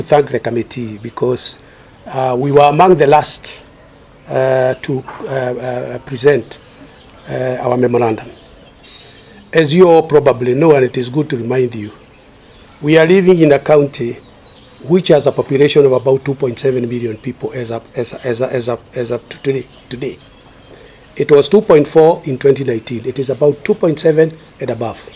Thank the committee because we were among the last to present our memorandum. As you all probably know, and it is good to remind you, we are living in a county which has a population of about 2.7 million people as of today. It was 2.4 in 2019. It is about 2.7 and above.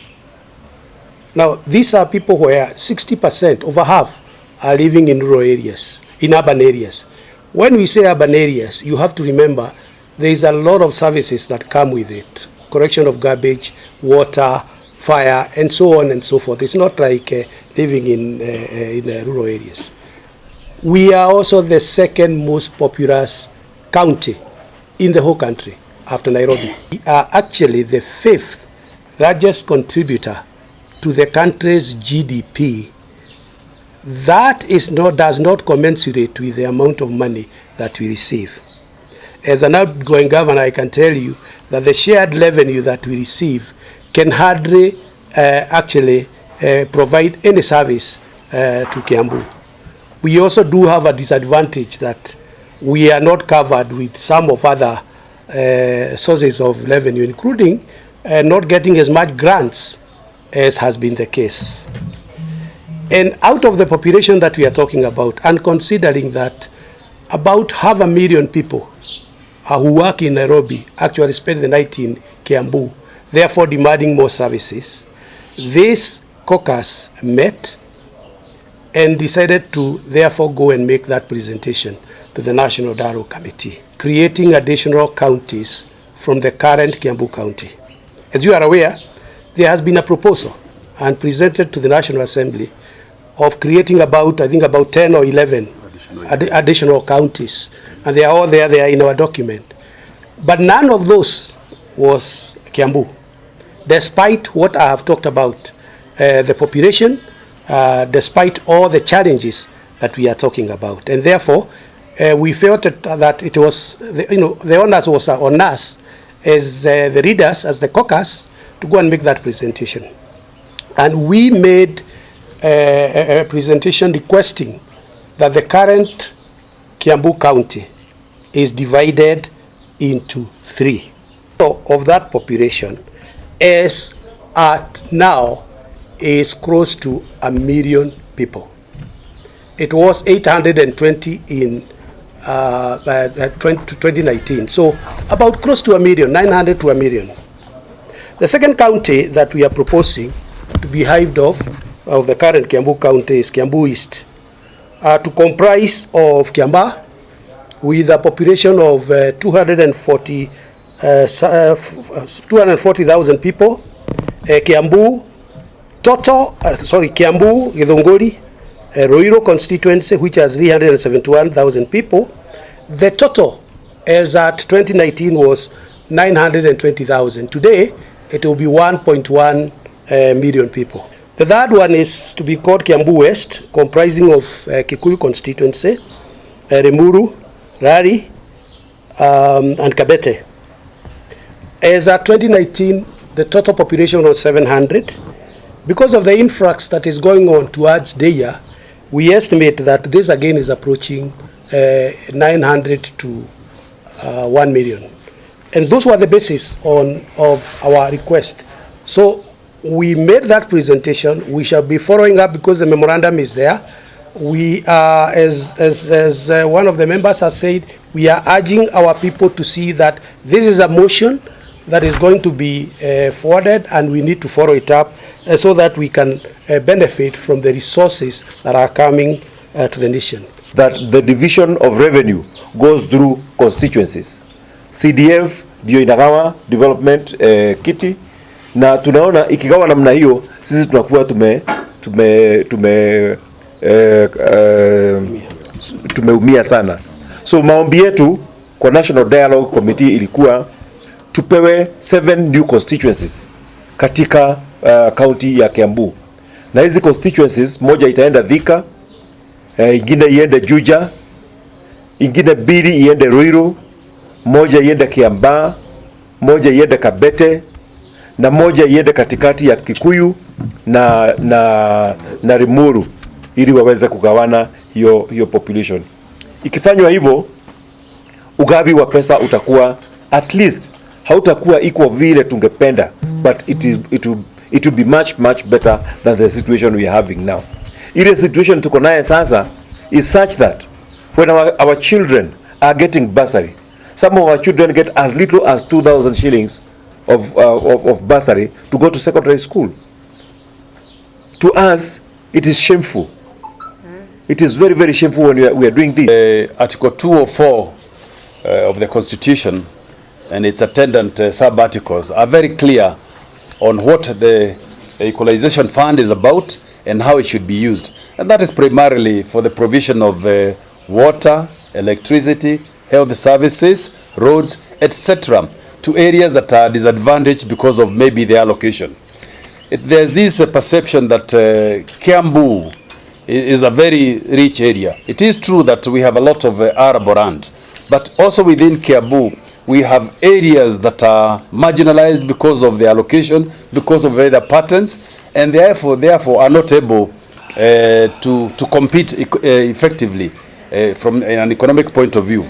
Now, these are people where 60%, over half, are living in rural areas, in urban areas. When we say urban areas, you have to remember there is a lot of services that come with it. Collection of garbage, water, fire, and so on and so forth. It's not like living in rural areas. We are also the second most populous county in the whole country after Nairobi. We are actually the fifth largest contributor to the country's GDP. That does not commensurate with the amount of money that we receive. As an outgoing governor, I can tell you that the shared revenue that we receive can hardly provide any service to Kiambu. We also do have a disadvantage that we are not covered with some of other sources of revenue, including not getting as much grants as has been the case. And out of the population that we are talking about, and considering that about 500,000 people who work in Nairobi actually spend the night in Kiambu, therefore demanding more services, this caucus met and decided to therefore go and make that presentation to the National Dialogue Committee, creating additional counties from the current Kiambu County. As you are aware, there has been a proposal and presented to the National Assembly of creating about 10 or 11 additional counties. And they are all there, they are in our document. But none of those was Kiambu, despite what I have talked about, the population, despite all the challenges that we are talking about. And therefore, we felt that it was, the onus was on us as the leaders, as the caucus, to go and make that presentation. And we made a presentation requesting that the current Kiambu County is divided into 3. So of that population is at now is close to 1 million people. It was 820 in 2019. So about close to 1 million, 900 to 1 million. The second county that we are proposing to be hived off of the current Kiambu County is Kiambu East, to comprise of Kiamba with a population of 240,000 people. Kiambu, Kiambu, Githunguri, Ruiru constituency, which has 371,000 people. The total as at 2019 was 920,000. Today, it will be 1.1 million people. The third one is to be called Kiambu West, comprising of Kikuyu constituency, Remuru, Rari, and Kabete. As at 2019, the total population was 700. Because of the influx that is going on towards Deya, we estimate that this again is approaching 900 to 1 million. And those were the basis of our request. So we made that presentation. We shall be following up because the memorandum is there. We are, as one of the members has said, we are urging our people to see that this is a motion that is going to be forwarded, and we need to follow it up so that we can benefit from the resources that are coming to the nation. That the division of revenue goes through constituencies. CDF ndio inagawa development kiti, na tunaona ikigawa namna hiyo sisi tunakuwa tumeumia sana. So maombi yetu kwa National Dialogue Committee ilikuwa tupewe 7 new constituencies katika county ya Kiambu. Na hizi constituencies, moja itaenda Thika, ingine iende Juja, ingine 2 iende Ruiru, moja iende Kiamba, moja iende Kabete, na moja iende katikati ya Kikuyu na Rimuru. ili waweze kugawana hiyo population. Ikifanywa hivyo, ugavi wa pesa utakuwa at least hautakuwa equal vile tungependa, but it will be much better than the situation we are having now. Ile situation tuko naye sasa is such that when our children are getting bursary, some of our children get as little as 2,000 shillings of bursary to go to secondary school. To us, it is shameful. It is very, very shameful when we are doing this. Article 204 of the Constitution and its attendant sub-articles are very clear on what the equalization fund is about and how it should be used. And that is primarily for the provision of water, electricity, health services, roads, etc. to areas that are disadvantaged because of maybe their allocation. There's this perception that Kiambu is a very rich area. It is true that we have a lot of arable land, but also within Kiambu, we have areas that are marginalized because of their allocation, because of weather patterns, and therefore are not able to compete effectively from an economic point of view.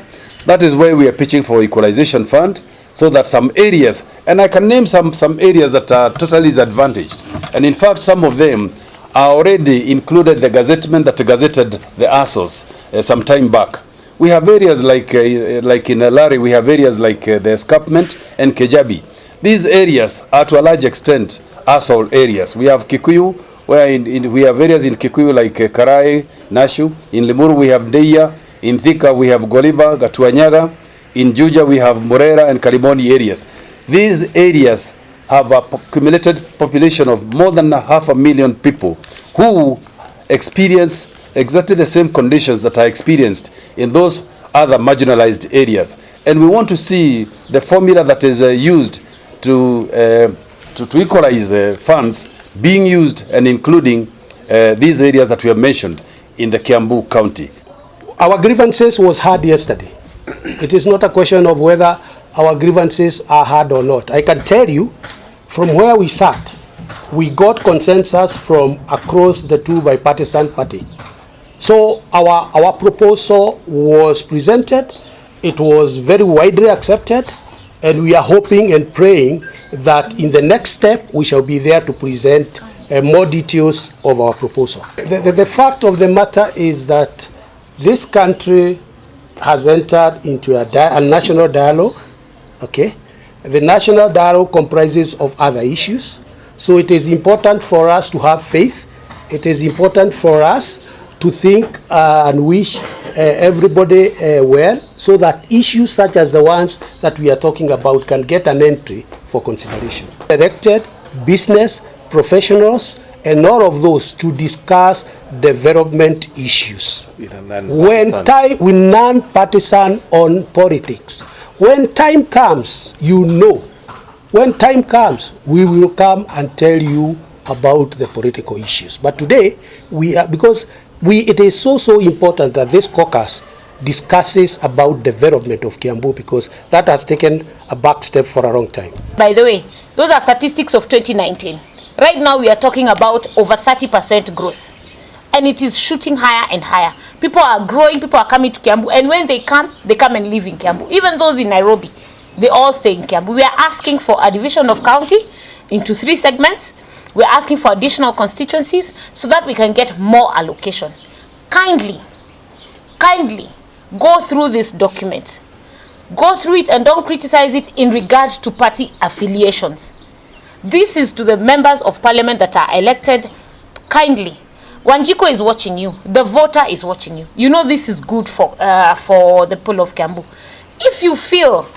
That is why we are pitching for equalization fund, so that some areas, and I can name some areas that are totally disadvantaged, and in fact some of them are already included the gazettement that gazetted the ASOS some time back. We have areas like in Lari, we have areas like the escarpment and Kejabi. These areas are to a large extent ASOL areas. We have Kikuyu, where we have areas in Kikuyu like Karai, Nashu. In Limuru we have Deia. In Thika we have Goliba, Gatuanyaga. In Juja we have Morera and Karimoni areas. These areas have a cumulated population of more than 500,000 people who experience exactly the same conditions that are experienced in those other marginalized areas. And we want to see the formula that is used to equalize funds being used and including these areas that we have mentioned in the Kiambu County. Our grievances was heard yesterday. It is not a question of whether our grievances are heard or not. I can tell you, from where we sat, we got consensus from across the two bipartisan party. So our proposal was presented, it was very widely accepted, and we are hoping and praying that in the next step we shall be there to present more details of our proposal. The fact of the matter is that this country has entered into a national dialogue. Okay, the national dialogue comprises of other issues, so it is important for us to have faith. It is important for us to think and wish everybody well, so that issues such as the ones that we are talking about can get an entry for consideration. Elected business professionals and all of those to discuss development issues with non-partisan on politics. When time comes, when time comes, we will come and tell you about the political issues. But today, it is so important that this caucus discusses about development of Kiambu, because that has taken a back step for a long time. By the way, those are statistics of 2019. Right now we are talking about over 30% growth, and it is shooting higher and higher. People are growing, people are coming to Kiambu, and when they come and live in Kiambu. Even those in Nairobi, they all stay in Kiambu. We are asking for a division of county into 3 segments. We are asking for additional constituencies so that we can get more allocation. Kindly go through this document. Go through it and don't criticize it in regard to party affiliations. This is to the members of parliament that are elected. Kindly, Wanjiko is watching you. The voter is watching you. You know this is good for the people of Kiambu. If you feel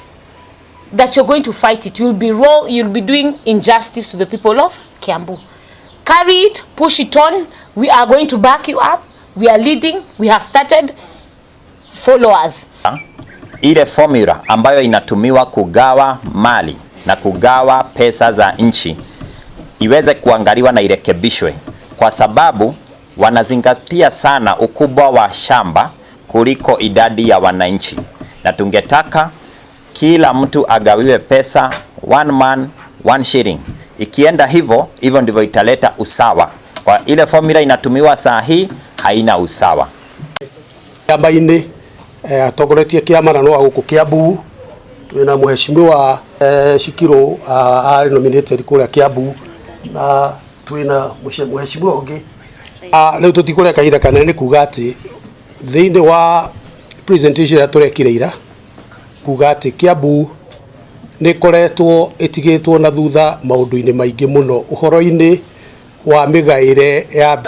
that you're going to fight it, you'll be wrong. You'll be doing injustice to the people of Kiambu. Carry it, push it on. We are going to back you up. We are leading. We have started. Follow us. Ile formula ambayo inatumiwa kugawa mali na kugawa pesa za nchi iweze kuangaliwa na irekebishwe, kwa sababu wanazingatia sana ukubwa wa shamba kuliko idadi ya wananchi, na tungetaka kila mtu agawiwe pesa, 1 man 1 shilling. Ikienda hivyo ndivyo italeta usawa. Kwa ile formula inatumiwa saa hii haina usawa. Kiambu-inĩ atongoretie kĩama na no agũkũ Kiambu twina mheshimiwa Shikiro ari nominated kũrĩa Kiambu na twina mheshimiwa ũngĩ rĩu tũtikũreka kahinda kanene kuga atĩ thĩinĩ wa presentation ya tũrekire ira kuga atĩ Kiambu nĩ koretwo ĩtigĩtwo na thutha maũndũ-inĩ maingĩ mũno ũhoro-inĩ wa mĩgaĩre ya